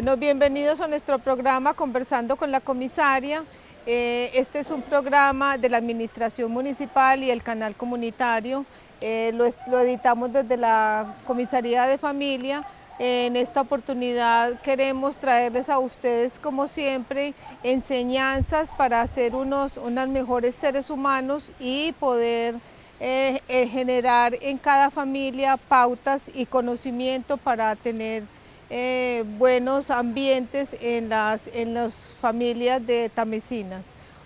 Bueno, bienvenidos a nuestro programa Conversando con la Comisaria. Este es un programa de la Administración Municipal y el canal comunitario. Lo editamos desde la Comisaría de Familia. En esta oportunidad queremos traerles a ustedes, como siempre, enseñanzas para ser unos mejores seres humanos y poder generar en cada familia pautas y conocimiento para tener buenos ambientes en las familias de Tamesinas.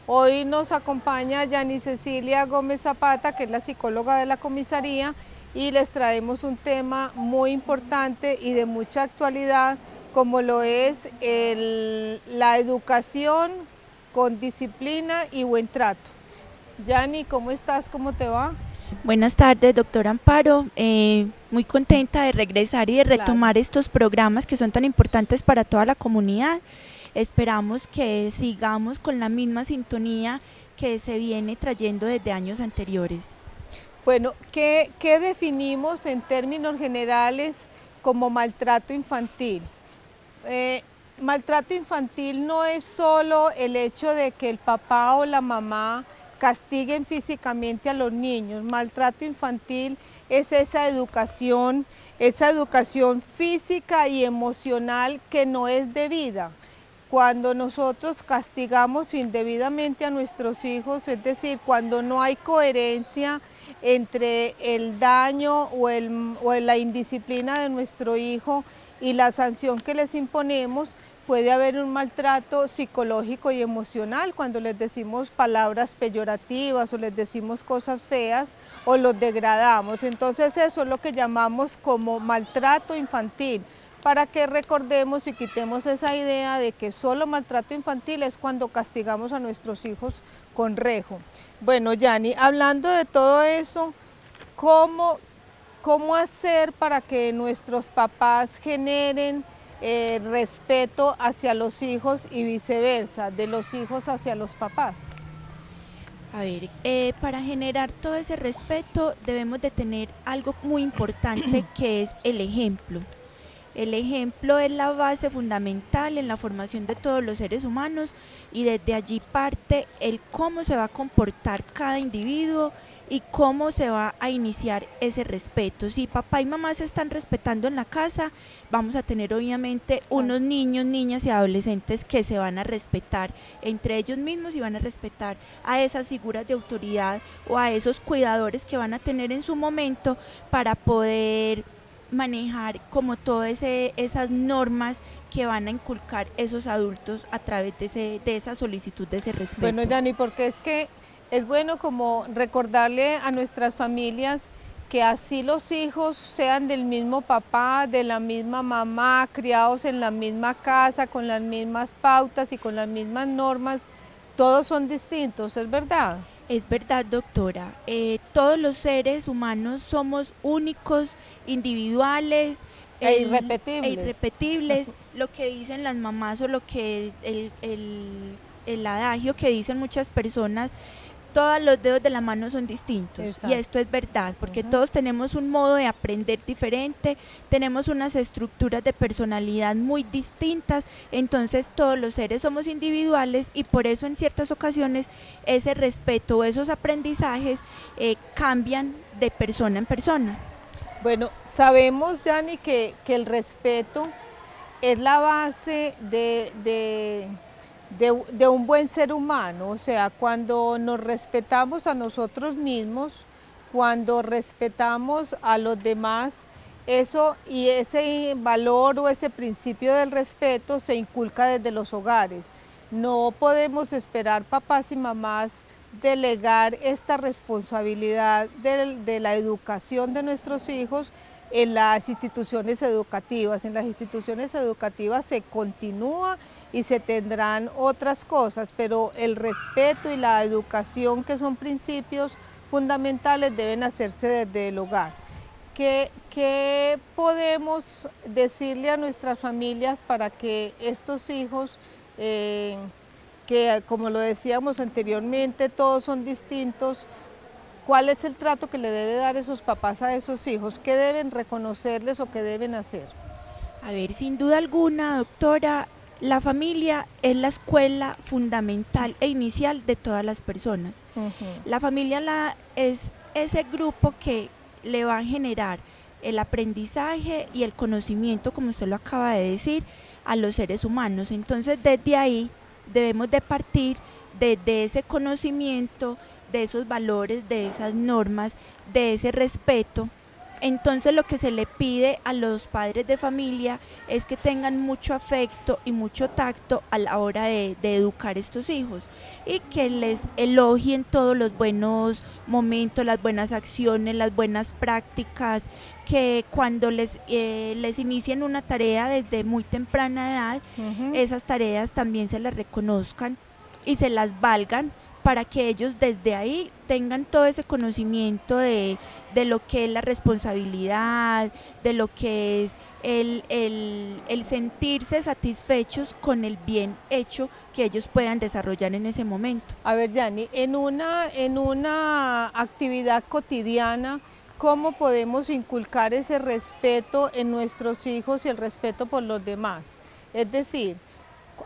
Hoy nos acompaña Yani Cecilia Gómez Zapata, que es la psicóloga de la comisaría, y les traemos un tema muy importante y de mucha actualidad, como lo es la educación con disciplina y buen trato. Yani, ¿cómo estás? ¿Cómo te va? Buenas tardes, doctora Amparo. Muy contenta de regresar y de retomar estos programas que son tan importantes para toda la comunidad. Esperamos que sigamos con la misma sintonía que se viene trayendo desde años anteriores. Bueno, ¿qué definimos en términos generales como maltrato infantil? Maltrato infantil no es solo el hecho de que el papá o la mamá castiguen físicamente a los niños. Maltrato infantil es esa educación física y emocional que no es debida. Cuando nosotros castigamos indebidamente a nuestros hijos, es decir, cuando no hay coherencia entre el daño o la indisciplina de nuestro hijo y la sanción que les imponemos, puede haber un maltrato psicológico y emocional cuando les decimos palabras peyorativas o les decimos cosas feas o los degradamos. Entonces eso es lo que llamamos como maltrato infantil, para que recordemos y quitemos esa idea de que solo maltrato infantil es cuando castigamos a nuestros hijos con rejo. Bueno, Yani, hablando de todo eso, ¿cómo hacer para que nuestros papás generen respeto hacia los hijos y viceversa, de los hijos hacia los papás? A ver, para generar todo ese respeto debemos de tener algo muy importante que es el ejemplo. El ejemplo es la base fundamental en la formación de todos los seres humanos y desde allí parte el cómo se va a comportar cada individuo y cómo se va a iniciar ese respeto. Si papá y mamá se están respetando en la casa, vamos a tener obviamente unos niños, niñas y adolescentes que se van a respetar entre ellos mismos y van a respetar a esas figuras de autoridad o a esos cuidadores que van a tener en su momento para poder manejar como todas esas normas que van a inculcar esos adultos a través de esa solicitud de ese respeto. Bueno, Yani, porque es que es bueno como recordarle a nuestras familias que así los hijos sean del mismo papá, de la misma mamá, criados en la misma casa, con las mismas pautas y con las mismas normas, todos son distintos, ¿es verdad? Es verdad, doctora. Todos los seres humanos somos únicos, individuales e irrepetibles. Lo que dicen las mamás o lo que el adagio que dicen muchas personas, todos los dedos de la mano son distintos. Exacto. Y esto es verdad, porque todos tenemos un modo de aprender diferente, tenemos unas estructuras de personalidad muy distintas, entonces todos los seres somos individuales y por eso en ciertas ocasiones ese respeto, esos aprendizajes cambian de persona en persona. Bueno, sabemos, Yani, que el respeto es la base de un buen ser humano. O sea, cuando nos respetamos a nosotros mismos, cuando respetamos a los demás, eso y ese valor o ese principio del respeto se inculca desde los hogares. No podemos esperar papás y mamás delegar esta responsabilidad de la educación de nuestros hijos en las instituciones educativas. En las instituciones educativas se continúa y se tendrán otras cosas, pero el respeto y la educación, que son principios fundamentales, deben hacerse desde el hogar. ¿Qué podemos decirle a nuestras familias para que estos hijos, que como lo decíamos anteriormente, todos son distintos, cuál es el trato que le debe dar esos papás a esos hijos? ¿Qué deben reconocerles o qué deben hacer? A ver, sin duda alguna, doctora, la familia es la escuela fundamental e inicial de todas las personas. La familia es ese grupo que le va a generar el aprendizaje y el conocimiento, como usted lo acaba de decir, a los seres humanos. Entonces, desde ahí debemos de partir de ese conocimiento, de esos valores, de esas normas, de ese respeto. Entonces lo que se le pide a los padres de familia es que tengan mucho afecto y mucho tacto a la hora de educar a estos hijos y que les elogien todos los buenos momentos, las buenas acciones, las buenas prácticas, que cuando les inicien una tarea desde muy temprana edad, esas tareas también se las reconozcan y se las valgan, para que ellos desde ahí tengan todo ese conocimiento de lo que es la responsabilidad, de lo que es el sentirse satisfechos con el bien hecho que ellos puedan desarrollar en ese momento. A ver, Yani, en una actividad cotidiana, ¿cómo podemos inculcar ese respeto en nuestros hijos y el respeto por los demás? Es decir,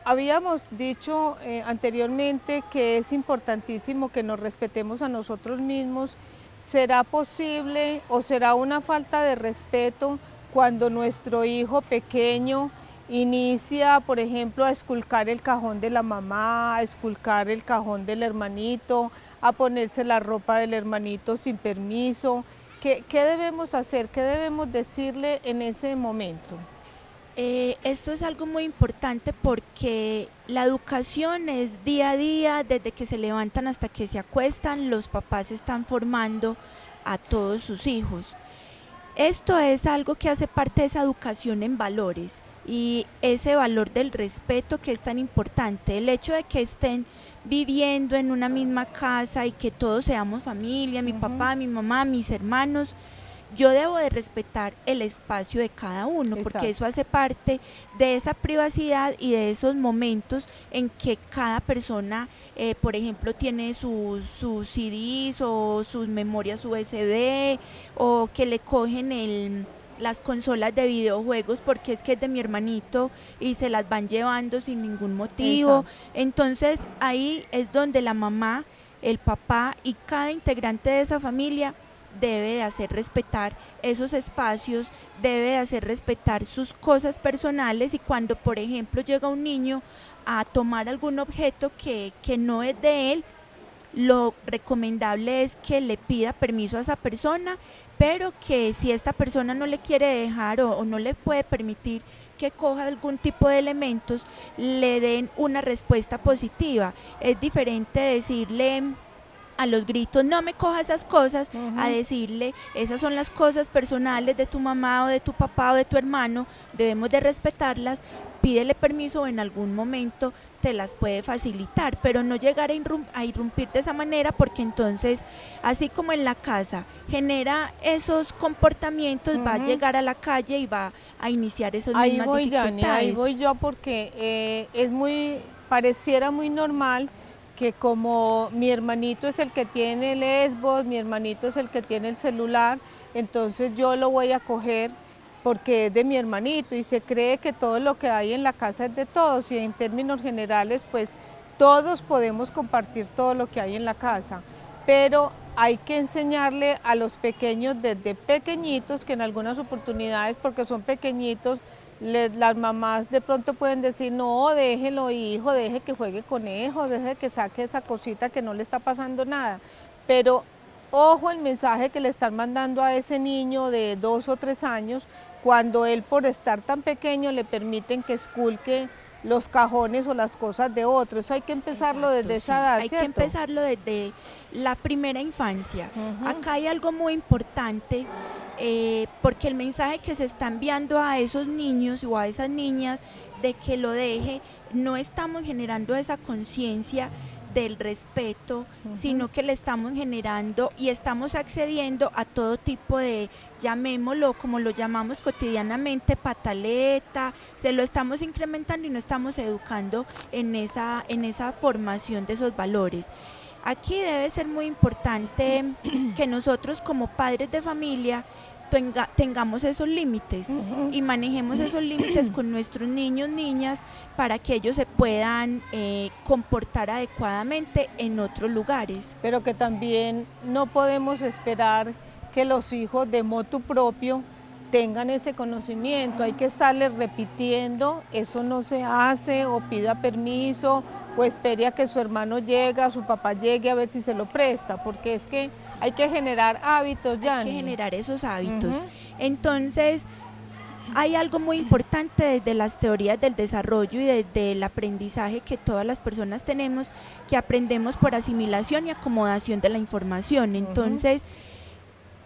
habíamos dicho anteriormente que es importantísimo que nos respetemos a nosotros mismos. ¿Será posible o será una falta de respeto cuando nuestro hijo pequeño inicia, por ejemplo, a esculcar el cajón de la mamá, a esculcar el cajón del hermanito, a ponerse la ropa del hermanito sin permiso? ¿Qué debemos hacer? ¿Qué debemos decirle en ese momento? Esto es algo muy importante porque la educación es día a día, desde que se levantan hasta que se acuestan, los papás están formando a todos sus hijos. Esto es algo que hace parte de esa educación en valores y ese valor del respeto que es tan importante. El hecho de que estén viviendo en una misma casa y que todos seamos familia, mi papá, mi mamá, mis hermanos, yo debo de respetar el espacio de cada uno. Exacto. Porque eso hace parte de esa privacidad y de esos momentos en que cada persona, por ejemplo, tiene sus CDs o sus memorias USB o que le cogen las consolas de videojuegos porque es que es de mi hermanito y se las van llevando sin ningún motivo. Exacto. Entonces ahí es donde la mamá, el papá y cada integrante de esa familia debe de hacer respetar esos espacios, debe de hacer respetar sus cosas personales, y cuando por ejemplo llega un niño a tomar algún objeto que no es de él, lo recomendable es que le pida permiso a esa persona, pero que si esta persona no le quiere dejar o no le puede permitir que coja algún tipo de elementos, le den una respuesta positiva. Es diferente decirle a los gritos, no me coja esas cosas, a decirle, esas son las cosas personales de tu mamá o de tu papá o de tu hermano, debemos de respetarlas, pídele permiso o en algún momento te las puede facilitar, pero no llegar a irrumpir de esa manera, porque entonces, así como en la casa genera esos comportamientos, va a llegar a la calle y va a iniciar esos mismas dificultades. Ahí voy yo, porque pareciera muy normal que como mi hermanito es el que tiene el Xbox, mi hermanito es el que tiene el celular, entonces yo lo voy a coger porque es de mi hermanito y se cree que todo lo que hay en la casa es de todos, y en términos generales pues todos podemos compartir todo lo que hay en la casa, pero hay que enseñarle a los pequeños desde pequeñitos, que en algunas oportunidades, porque son pequeñitos, las mamás de pronto pueden decir, no, déjelo hijo, deje que juegue conejo, deje que saque esa cosita que no le está pasando nada. Pero ojo el mensaje que le están mandando a ese niño de 2 o 3 años, cuando él por estar tan pequeño le permiten que esculque los cajones o las cosas de otros. Eso hay que empezarlo desde esa edad, ¿cierto? Hay que empezarlo desde la primera infancia. Acá hay algo muy importante, porque el mensaje que se está enviando a esos niños o a esas niñas de que lo deje, no estamos generando esa conciencia del respeto, sino que le estamos generando y estamos accediendo a todo tipo de, llamémoslo como lo llamamos cotidianamente, pataleta, se lo estamos incrementando y no estamos educando en esa formación de esos valores. Aquí debe ser muy importante que nosotros como padres de familia tengamos esos límites y manejemos esos límites con nuestros niños, niñas, para que ellos se puedan comportar adecuadamente en otros lugares. Pero que también no podemos esperar que los hijos de motu propio tengan ese conocimiento, hay que estarles repitiendo, eso no se hace, o pida permiso, o espere a que su hermano llegue, a su papá llegue a ver si se lo presta, porque es que hay que generar hábitos, ya. Hay que generar esos hábitos. Entonces, hay algo muy importante desde las teorías del desarrollo y desde el aprendizaje que todas las personas tenemos, que aprendemos por asimilación y acomodación de la información. Entonces,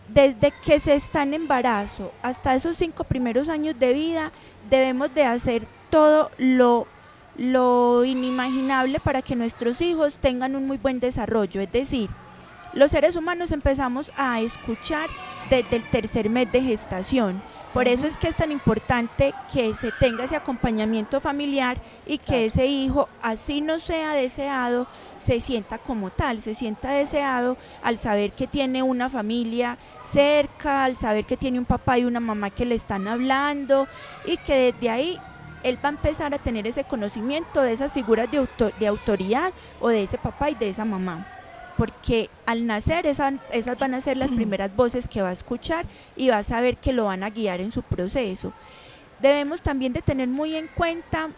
desde que se está en embarazo hasta esos 5 primeros años de vida, debemos de hacer todo lo inimaginable para que nuestros hijos tengan un muy buen desarrollo. Es decir, los seres humanos empezamos a escuchar desde el 3er mes de gestación. Por eso es que es tan importante que se tenga ese acompañamiento familiar y que ese hijo, así no sea deseado, se sienta como tal, se sienta deseado al saber que tiene una familia cerca, al saber que tiene un papá y una mamá que le están hablando, y que desde ahí él va a empezar a tener ese conocimiento de esas figuras de autoridad, o de ese papá y de esa mamá, porque al nacer esas van a ser las primeras voces que va a escuchar y va a saber que lo van a guiar en su proceso. Debemos también de tener muy en cuenta,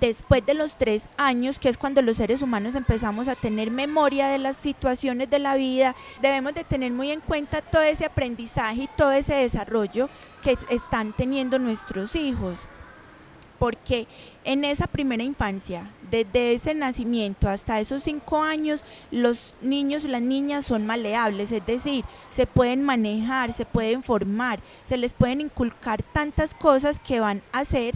después de los 3 años, que es cuando los seres humanos empezamos a tener memoria de las situaciones de la vida, debemos de tener muy en cuenta todo ese aprendizaje y todo ese desarrollo que están teniendo nuestros hijos, porque en esa primera infancia, desde ese nacimiento hasta esos 5 años, los niños y las niñas son maleables, es decir, se pueden manejar, se pueden formar, se les pueden inculcar tantas cosas que van a hacer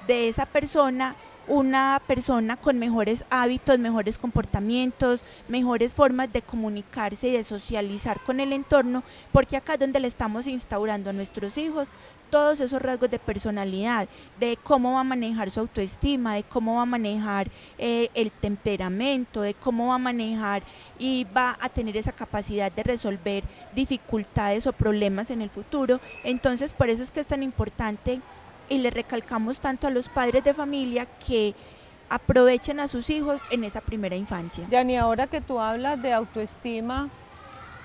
de esa persona una persona con mejores hábitos, mejores comportamientos, mejores formas de comunicarse y de socializar con el entorno, porque acá es donde le estamos instaurando a nuestros hijos todos esos rasgos de personalidad, de cómo va a manejar su autoestima, de cómo va a manejar el temperamento, de cómo va a manejar y va a tener esa capacidad de resolver dificultades o problemas en el futuro. Entonces, por eso es que es tan importante, y le recalcamos tanto a los padres de familia, que aprovechen a sus hijos en esa primera infancia. Yani, ahora que tú hablas de autoestima,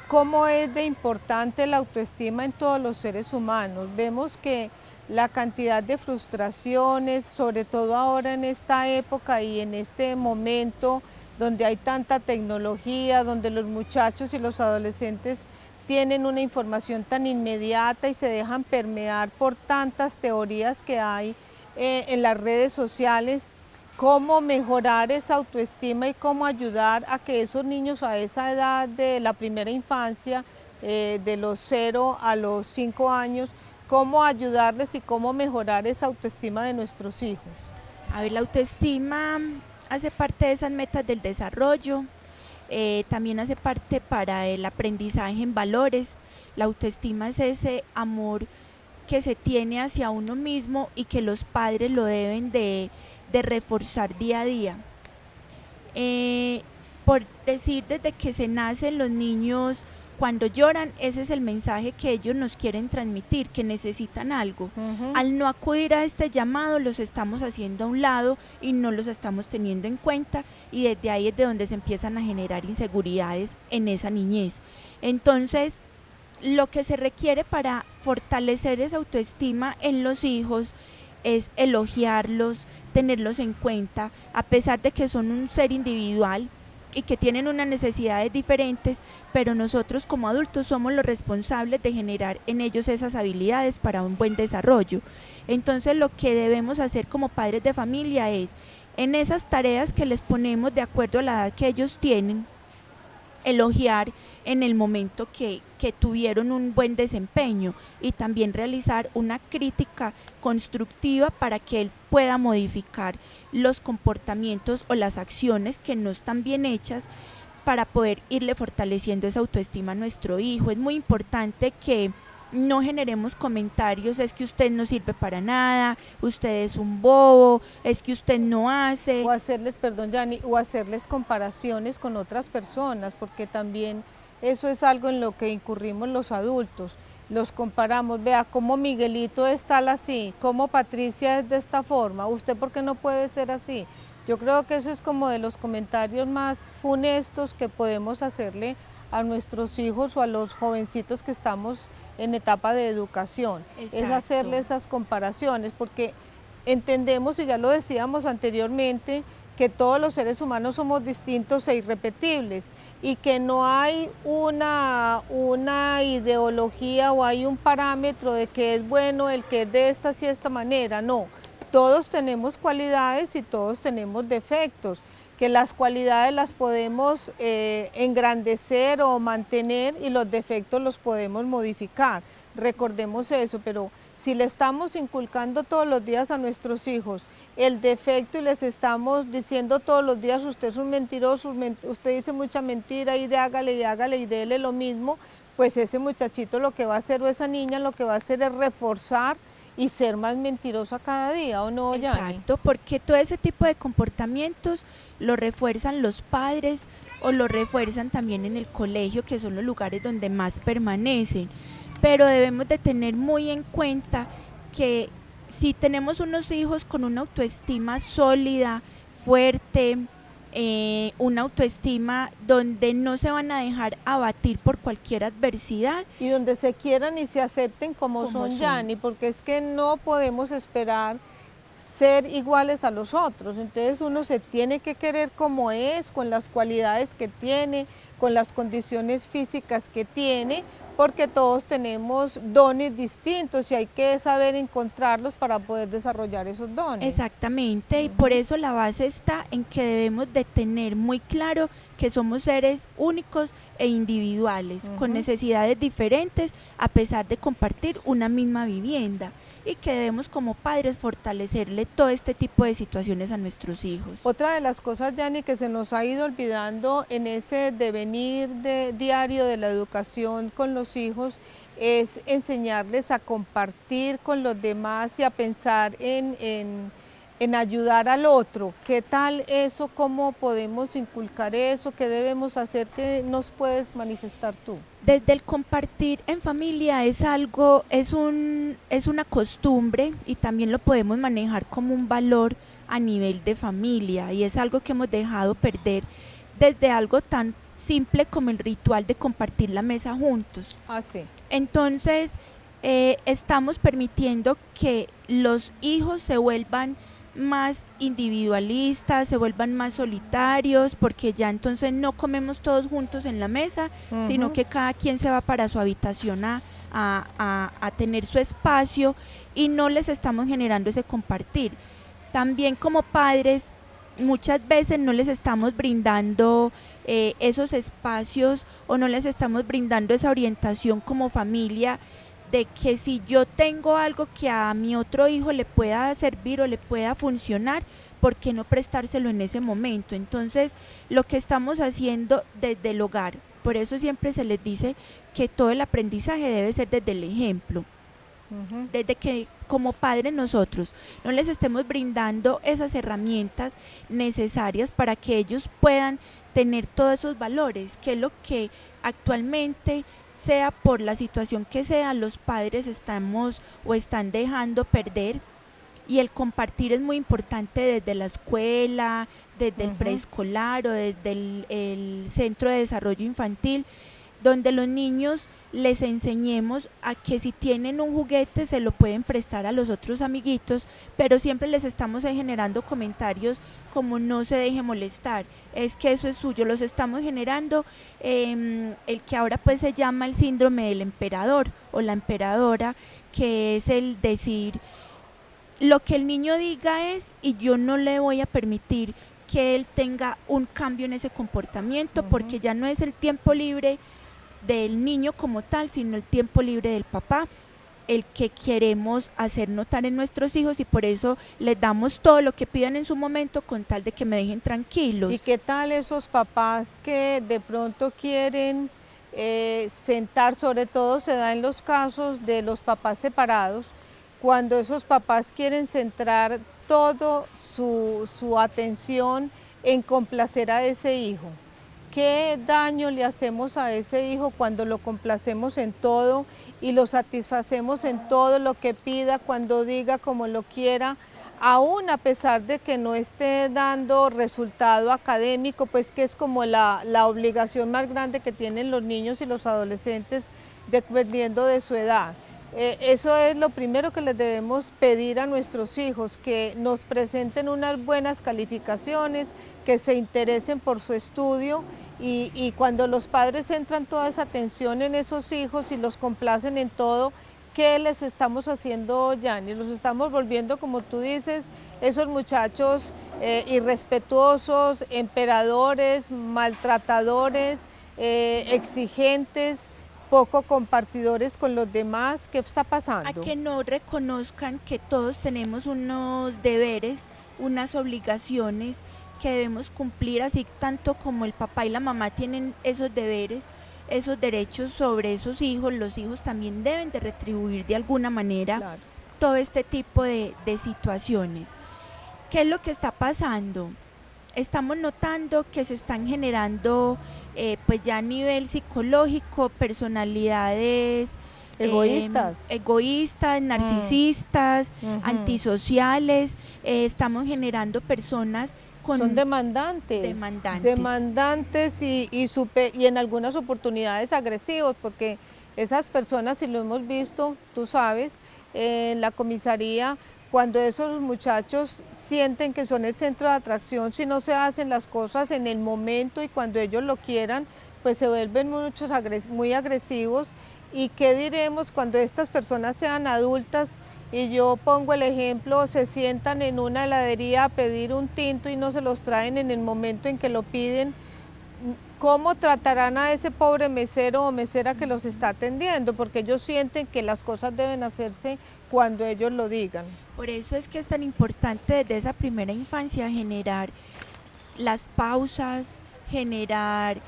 ¿cómo es de importante la autoestima en todos los seres humanos? Vemos que la cantidad de frustraciones, sobre todo ahora en esta época y en este momento donde hay tanta tecnología, donde los muchachos y los adolescentes tienen una información tan inmediata y se dejan permear por tantas teorías que hay en las redes sociales, cómo mejorar esa autoestima y cómo ayudar a que esos niños a esa edad de la primera infancia, de los 0 a los 5 años, cómo ayudarles y cómo mejorar esa autoestima de nuestros hijos. A ver, la autoestima hace parte de esas metas del desarrollo. También hace parte para el aprendizaje en valores. La autoestima es ese amor que se tiene hacia uno mismo y que los padres lo deben de reforzar día a día. Por decir, desde que se nacen los niños, cuando lloran, ese es el mensaje que ellos nos quieren transmitir, que necesitan algo. Al no acudir a este llamado, los estamos haciendo a un lado y no los estamos teniendo en cuenta, y desde ahí es de donde se empiezan a generar inseguridades en esa niñez. Entonces, lo que se requiere para fortalecer esa autoestima en los hijos es elogiarlos, tenerlos en cuenta, a pesar de que son un ser individual y que tienen unas necesidades diferentes, pero nosotros como adultos somos los responsables de generar en ellos esas habilidades para un buen desarrollo. Entonces, lo que debemos hacer como padres de familia es, en esas tareas que les ponemos de acuerdo a la edad que ellos tienen, elogiar en el momento que tuvieron un buen desempeño, y también realizar una crítica constructiva para que él pueda modificar los comportamientos o las acciones que no están bien hechas, para poder irle fortaleciendo esa autoestima a nuestro hijo. Es muy importante que no generemos comentarios, es que usted no sirve para nada, usted es un bobo, es que usted no hace. O hacerles, perdón, Yani, o hacerles comparaciones con otras personas, porque también eso es algo en lo que incurrimos los adultos. los comparamos, vea cómo Miguelito es tal así, cómo Patricia es de esta forma, usted por qué no puede ser así. Yo creo que eso es como de los comentarios más funestos que podemos hacerle a nuestros hijos o a los jovencitos que estamos en etapa de educación. Exacto. Es hacerle esas comparaciones, porque entendemos, y ya lo decíamos anteriormente, que todos los seres humanos somos distintos e irrepetibles y que no hay una ideología o hay un parámetro de que es bueno el que es de esta y esta manera, no. Todos tenemos cualidades y todos tenemos defectos, que las cualidades las podemos engrandecer o mantener y los defectos los podemos modificar. Recordemos eso, pero si le estamos inculcando todos los días a nuestros hijos el defecto y les estamos diciendo todos los días usted es un mentiroso, usted dice mucha mentira y hágale y déle lo mismo, pues ese muchachito lo que va a hacer o esa niña lo que va a hacer es reforzar y ser más mentirosa cada día, ¿o no, Yani? Exacto, porque todo ese tipo de comportamientos lo refuerzan los padres o lo refuerzan también en el colegio, que son los lugares donde más permanecen. Pero debemos de tener muy en cuenta que si tenemos unos hijos con una autoestima sólida, fuerte, una autoestima donde no se van a dejar abatir por cualquier adversidad. Y donde se quieran y se acepten como son, Yani, porque es que no podemos esperar ser iguales a los otros, entonces uno se tiene que querer como es, con las cualidades que tiene, con las condiciones físicas que tiene, porque todos tenemos dones distintos y hay que saber encontrarlos para poder desarrollar esos dones. Exactamente, y por eso la base está en que debemos de tener muy claro que somos seres únicos e individuales, con necesidades diferentes, a pesar de compartir una misma vivienda, y que debemos como padres fortalecerle todo este tipo de situaciones a nuestros hijos. Otra de las cosas, Yani, que se nos ha ido olvidando en ese devenir diario de la educación con los hijos, es enseñarles a compartir con los demás y a pensar en ayudar al otro. ¿Qué tal eso? ¿Cómo podemos inculcar eso? ¿Qué debemos hacer? ¿Qué nos puedes manifestar tú? Desde el compartir en familia es algo, es una costumbre y también lo podemos manejar como un valor a nivel de familia, y es algo que hemos dejado perder desde algo tan simple como el ritual de compartir la mesa juntos. Ah, sí. Entonces, estamos permitiendo que los hijos se vuelvan más individualistas, se vuelvan más solitarios, porque ya entonces no comemos todos juntos en la mesa, sino que cada quien se va para su habitación a tener su espacio, y no les estamos generando ese compartir. También como padres muchas veces no les estamos brindando esos espacios, o no les estamos brindando esa orientación como familia, de que si yo tengo algo que a mi otro hijo le pueda servir o le pueda funcionar, ¿por qué no prestárselo en ese momento? Entonces, lo que estamos haciendo desde el hogar, por eso siempre se les dice que todo el aprendizaje debe ser desde el ejemplo. Desde que como padres nosotros no les estemos brindando esas herramientas necesarias para que ellos puedan tener todos esos valores, que es lo que actualmente, sea por la situación que sea, los padres están dejando perder. Y el compartir es muy importante desde la escuela, desde el preescolar o desde el centro de desarrollo infantil, donde los niños les enseñemos a que si tienen un juguete se lo pueden prestar a los otros amiguitos, pero siempre les estamos generando comentarios como no se deje molestar, es que eso es suyo. Los estamos generando el que ahora pues se llama el síndrome del emperador o la emperadora, que es el decir lo que el niño diga es, y yo no le voy a permitir que él tenga un cambio en ese comportamiento, porque ya no es el tiempo libre del niño como tal, sino el tiempo libre del papá, el que queremos hacer notar en nuestros hijos, y por eso les damos todo lo que pidan en su momento con tal de que me dejen tranquilos. ¿Y qué tal esos papás que de pronto quieren sentar, sobre todo se da en los casos de los papás separados, cuando esos papás quieren centrar todo su atención en complacer a ese hijo? qué daño le hacemos a ese hijo cuando lo complacemos en todo y lo satisfacemos en todo lo que pida, cuando diga, como lo quiera, aún a pesar de que no esté dando resultado académico, pues que es como la obligación más grande que tienen los niños y los adolescentes dependiendo de su edad. Eso es lo primero que les debemos pedir a nuestros hijos, que nos presenten unas buenas calificaciones, que se interesen por su estudio y cuando los padres centran toda esa atención en esos hijos y los complacen en todo, ¿qué les estamos haciendo, Yanni? Los estamos volviendo, como tú dices, esos muchachos irrespetuosos, emperadores, maltratadores, exigentes, poco compartidores con los demás. ¿Qué está pasando? A que no reconozcan que todos tenemos unos deberes, unas obligaciones que debemos cumplir, así tanto como el papá y la mamá tienen esos deberes, esos derechos sobre esos hijos, los hijos también deben de retribuir de alguna manera, claro, todo este tipo de situaciones. ¿Qué es lo que está pasando? Estamos notando que se están generando pues ya a nivel psicológico personalidades egoístas, narcisistas, antisociales. Estamos generando personas son demandantes y en algunas oportunidades agresivos, porque esas personas, si lo hemos visto, tú sabes, en la comisaría, cuando esos muchachos sienten que son el centro de atracción, si no se hacen las cosas en el momento y cuando ellos lo quieran, pues se vuelven muy agresivos. ¿Y qué diremos cuando estas personas sean adultas? Y yo pongo el ejemplo, se sientan en una heladería a pedir un tinto y no se los traen en el momento en que lo piden. ¿Cómo tratarán a ese pobre mesero o mesera que los está atendiendo? Porque ellos sienten que las cosas deben hacerse cuando ellos lo digan. Por eso es que es tan importante desde esa primera infancia generar las pausas, generar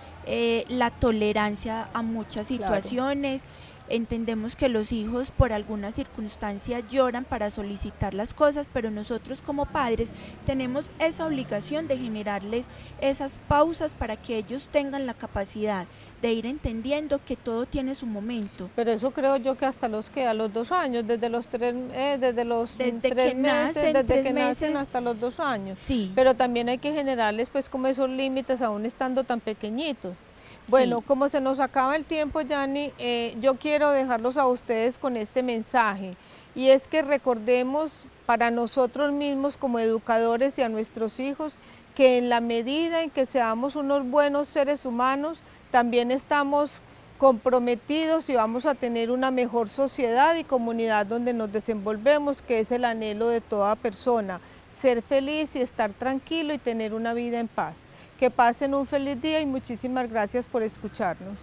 la tolerancia a muchas situaciones. Claro. Entendemos que los hijos por alguna circunstancia lloran para solicitar las cosas, pero nosotros como padres tenemos esa obligación de generarles esas pausas para que ellos tengan la capacidad de ir entendiendo que todo tiene su momento. Pero eso creo yo que hasta a los 2 años, desde que nacen hasta los 2 años. Sí. Pero también hay que generarles pues como esos límites aún estando tan pequeñitos. Bueno, sí. Como se nos acaba el tiempo, Yanni, yo quiero dejarlos a ustedes con este mensaje, y es que recordemos para nosotros mismos como educadores y a nuestros hijos que en la medida en que seamos unos buenos seres humanos, también estamos comprometidos y vamos a tener una mejor sociedad y comunidad donde nos desenvolvemos, que es el anhelo de toda persona, ser feliz y estar tranquilo y tener una vida en paz. Que pasen un feliz día y muchísimas gracias por escucharnos.